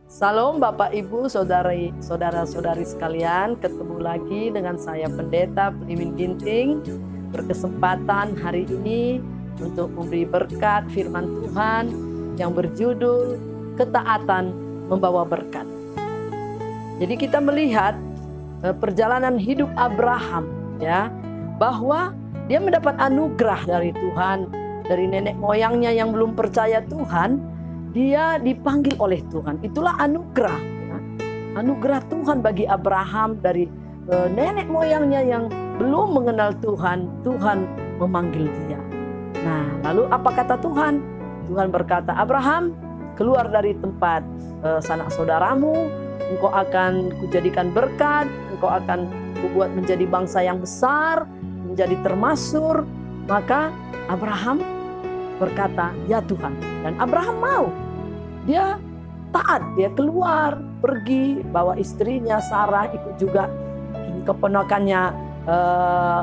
Salam Bapak Ibu, saudara-saudari sekalian, ketemu lagi dengan saya Pendeta Primin Ginting. Berkesempatan hari ini untuk memberi berkat firman Tuhan yang berjudul Ketaatan Membawa Berkat. Jadi kita melihat perjalanan hidup Abraham, ya, bahwa dia mendapat anugerah dari Tuhan, dari nenek moyangnya yang belum percaya Tuhan. Dia dipanggil oleh Tuhan. Itulah anugerah, ya. Anugerah Tuhan bagi Abraham dari nenek moyangnya yang belum mengenal Tuhan. Tuhan memanggil dia. Nah, lalu apa kata Tuhan? Tuhan berkata, Abraham, keluar dari tempat sanak saudaramu. Engkau akan kujadikan berkat. Engkau akan kubuat menjadi bangsa yang besar, menjadi termasyhur. Maka Abraham berkata, ya Tuhan. Dan Abraham mau. Dia taat, dia keluar, pergi, bawa istrinya Sarah, ikut juga keponakannya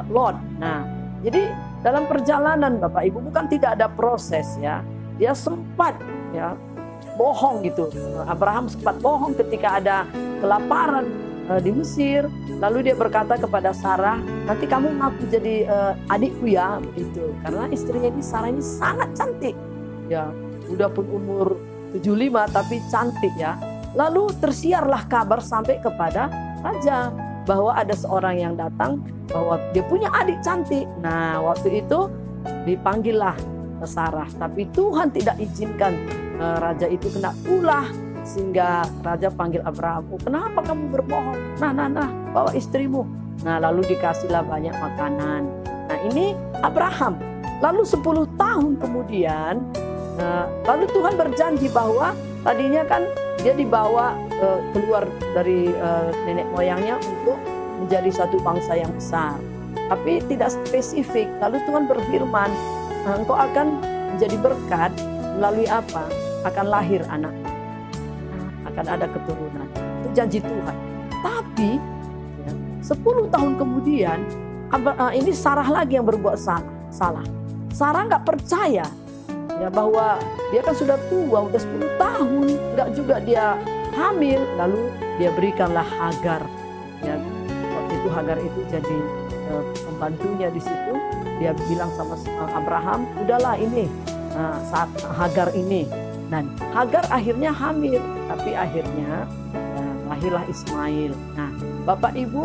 Lot. Nah, jadi dalam perjalanan Bapak Ibu bukan tidak ada proses, ya. Dia sempat, ya, bohong gitu. Abraham sempat bohong ketika ada kelaparan di Mesir. Lalu dia berkata kepada Sarah, nanti kamu ngaku jadi adikku ya, begitu. Karena istrinya ini Sarah ini sangat cantik, ya, udah pun umur 75 tapi cantik, ya. Lalu tersiarlah kabar sampai kepada raja bahwa ada seorang yang datang bahwa dia punya adik cantik. Nah, waktu itu dipanggillah Sarah, tapi Tuhan tidak izinkan raja itu kena ulah, sehingga raja panggil Abraham, oh, kenapa kamu berbohong? Nah, bawa istrimu. Nah, lalu dikasihlah banyak makanan. Nah, ini Abraham. Lalu 10 tahun kemudian, lalu Tuhan berjanji bahwa tadinya kan dia dibawa keluar dari nenek moyangnya untuk menjadi satu bangsa yang besar. Tapi tidak spesifik. Lalu Tuhan berfirman, engkau akan menjadi berkat melalui apa? Akan lahir anak. Akan ada keturunan. Itu janji Tuhan. Tapi ya, 10 tahun kemudian ini Sarah lagi yang berbuat salah. Sarah nggak percaya, ya, bahwa dia kan sudah tua, udah 10 tahun, nggak juga dia hamil. Lalu dia berikanlah Hagar. Ya, waktu itu Hagar itu jadi pembantunya di situ. Dia bilang sama Abraham, udahlah ini saat Hagar ini. Dan Hagar akhirnya hamil, tapi akhirnya lahirlah Ismail. Nah, Bapak Ibu,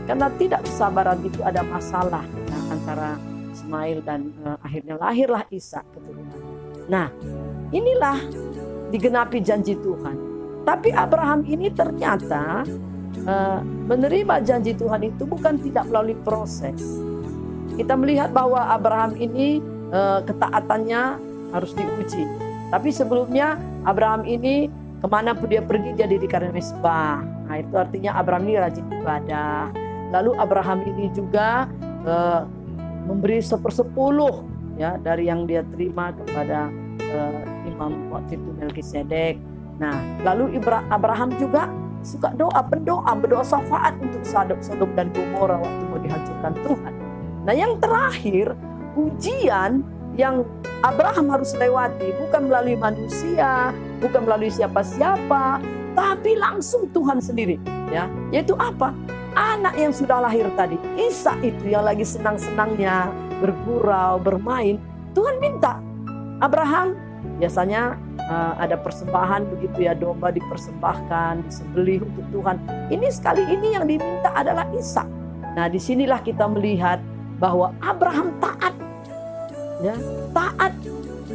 karena tidak kesabaran itu ada masalah antara Ismail dan akhirnya lahirlah Ishak keturunan. Nah, inilah digenapi janji Tuhan. Tapi Abraham ini ternyata menerima janji Tuhan itu bukan tidak melalui proses. Kita melihat bahwa Abraham ini ketaatannya harus diuji. Tapi sebelumnya Abraham ini kemanapun dia pergi dia didirikan mesbah. Nah, itu artinya Abraham ini rajin ibadah. Lalu Abraham ini juga memberi 1/10, ya, dari yang dia terima kepada imam waktu itu Melkisedek. Nah, lalu Abraham juga suka berdoa syafaat untuk Sodom dan Gomora waktu mau dihancurkan Tuhan. Nah, yang terakhir, ujian yang Abraham harus lewati bukan melalui manusia, bukan melalui siapa-siapa, tapi langsung Tuhan sendiri, ya. Yaitu apa? Anak yang sudah lahir tadi, Ishak itu yang lagi senang-senangnya bergurau, bermain. Tuhan minta Abraham, biasanya ada persembahan begitu, ya, domba dipersembahkan, disembelih untuk Tuhan. Ini sekali ini yang diminta adalah Ishak. Nah, disinilah kita melihat bahwa Abraham taat, ya, taat.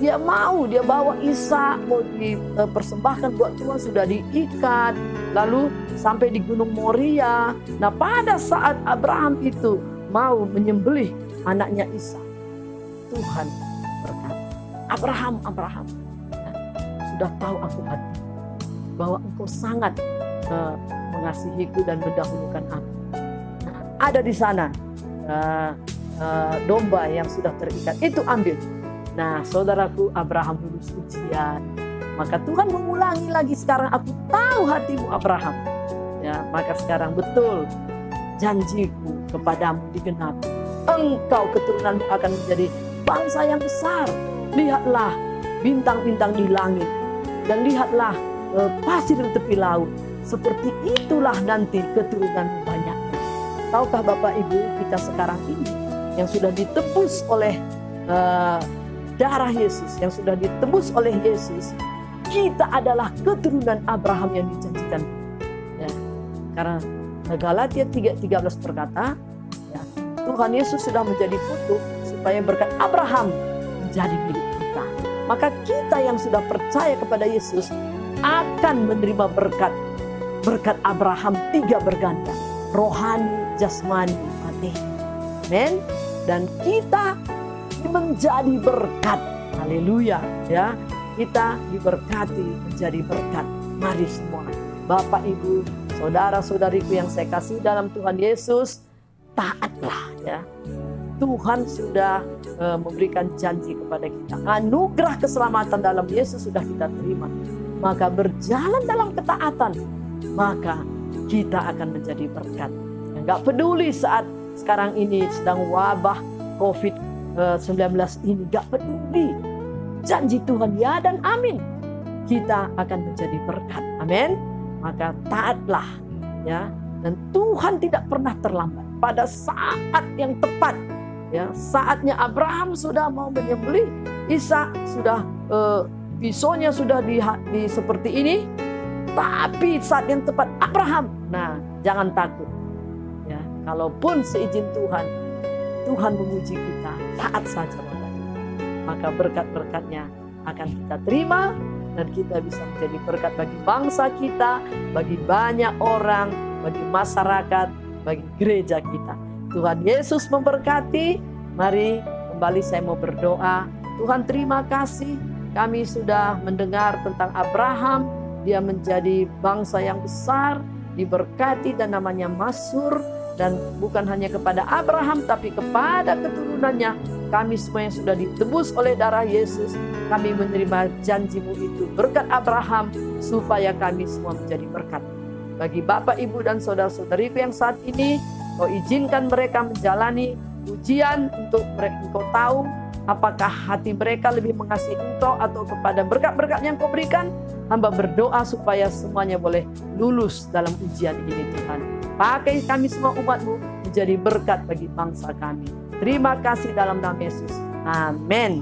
Dia mau, dia bawa Ishak mau dipersembahkan buat Tuhan, sudah diikat, lalu sampai di Gunung Moria. Nah, pada saat Abraham itu mau menyembelih anaknya Ishak, Tuhan berkata, Abraham, sudah tahu aku hati bahwa engkau sangat mengasihiku dan mendahulukan aku. Nah, ada di sana domba yang sudah terikat, itu ambil. Nah, saudaraku, Abraham lulus ujian. Maka Tuhan mengulangi lagi, sekarang aku tahu hatimu Abraham. Ya, maka sekarang betul janjiku kepadamu digenapi. Engkau keturunanmu akan menjadi bangsa yang besar. Lihatlah bintang-bintang di langit, dan lihatlah pasir di tepi laut. Seperti itulah nanti keturunan banyaknya. Tahukah Bapak Ibu, kita sekarang ini yang sudah ditebus oleh darah Yesus, yang sudah ditebus oleh Yesus, kita adalah keturunan Abraham yang dijanjikan. Ya, karena Galatia 3:13 berkata, ya, Tuhan Yesus sudah menjadi kutuk supaya berkat Abraham menjadi milik kita. Maka kita yang sudah percaya kepada Yesus akan menerima berkat Abraham 3 berganda, rohani, jasmani, materi. Amin. Dan kita menjadi berkat. Haleluya, ya. Kita diberkati menjadi berkat. Mari semua, Bapak Ibu, saudara-saudariku yang saya kasih dalam Tuhan Yesus, taatlah, ya. Tuhan sudah memberikan janji kepada kita. Anugerah keselamatan dalam Yesus sudah kita terima. Maka berjalan dalam ketaatan, maka kita akan menjadi berkat. Enggak peduli saat sekarang ini sedang wabah COVID-19 ini, enggak peduli. Janji Tuhan ya dan amin. Kita akan menjadi berkat. Amin. Maka taatlah, ya. Dan Tuhan tidak pernah terlambat. Pada saat yang tepat, ya, saatnya Abraham sudah mau menyembelih Ishak, sudah pisaunya sudah di seperti ini. Tapi saat yang tepat Abraham, nah jangan takut, ya. Kalaupun seizin Tuhan, Tuhan menguji kita, taat saja Bapak. Maka berkat-berkatnya akan kita terima, dan kita bisa menjadi berkat bagi bangsa kita, bagi banyak orang, bagi masyarakat, bagi gereja kita. Tuhan Yesus memberkati. Mari kembali saya mau berdoa. Tuhan, terima kasih, kami sudah mendengar tentang Abraham. Dia menjadi bangsa yang besar, diberkati dan namanya masyhur. Dan bukan hanya kepada Abraham, tapi kepada keturunannya. Kami semua yang sudah ditebus oleh darah Yesus, kami menerima janjimu itu berkat Abraham, supaya kami semua menjadi berkat. Bagi Bapak, Ibu, dan saudara-saudariku yang saat ini, Kau izinkan mereka menjalani ujian untuk mereka, Engkau tahu apakah hati mereka lebih mengasihi Engkau atau kepada berkat-berkat yang Kau berikan. Hamba berdoa supaya semuanya boleh lulus dalam ujian ini, Tuhan. Pakai kami semua umat-Mu menjadi berkat bagi bangsa kami. Terima kasih dalam nama Yesus. Amin.